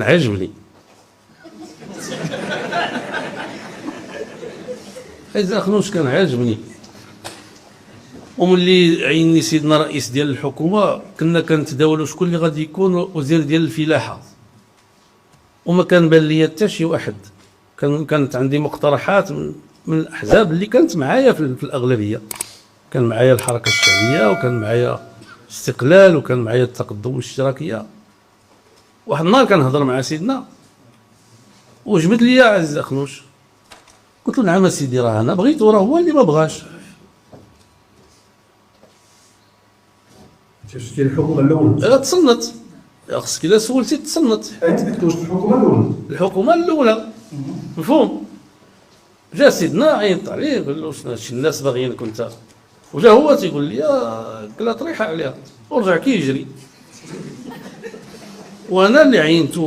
عجبني حيت أخنوش كان عاجبني. وملي عيني سيدنا رئيس ديال الحكومه كنا كنتداولوا شكون اللي غادي يكون وزير ديال الفلاحه، وما كان بان لي حتى شي واحد. كانت عندي مقترحات من الاحزاب اللي كانت معايا في الاغلبيه. كان معايا الحركه الشعبيه، وكان معايا الاستقلال، وكان معايا التقدم والاشتراكيه. واحد النهار كنهضر مع سيدنا وجبت لي عزيز اخنوش، قلت له نعم سيدي راه انا بغيت وراه هو اللي ما بغاش. ديال الحكومه الاولى تصنت، خصك الا سولتي تصنت. انت واش الحكومه الاولى؟ الحكومه الاولى مفهوم. جا سيدنا عيط عليه قال له شنو هادشي الناس باغيينك انت، وجا هو تيقول لي كلا طريحه عليها ورجع كيجري. وانا اللي عينته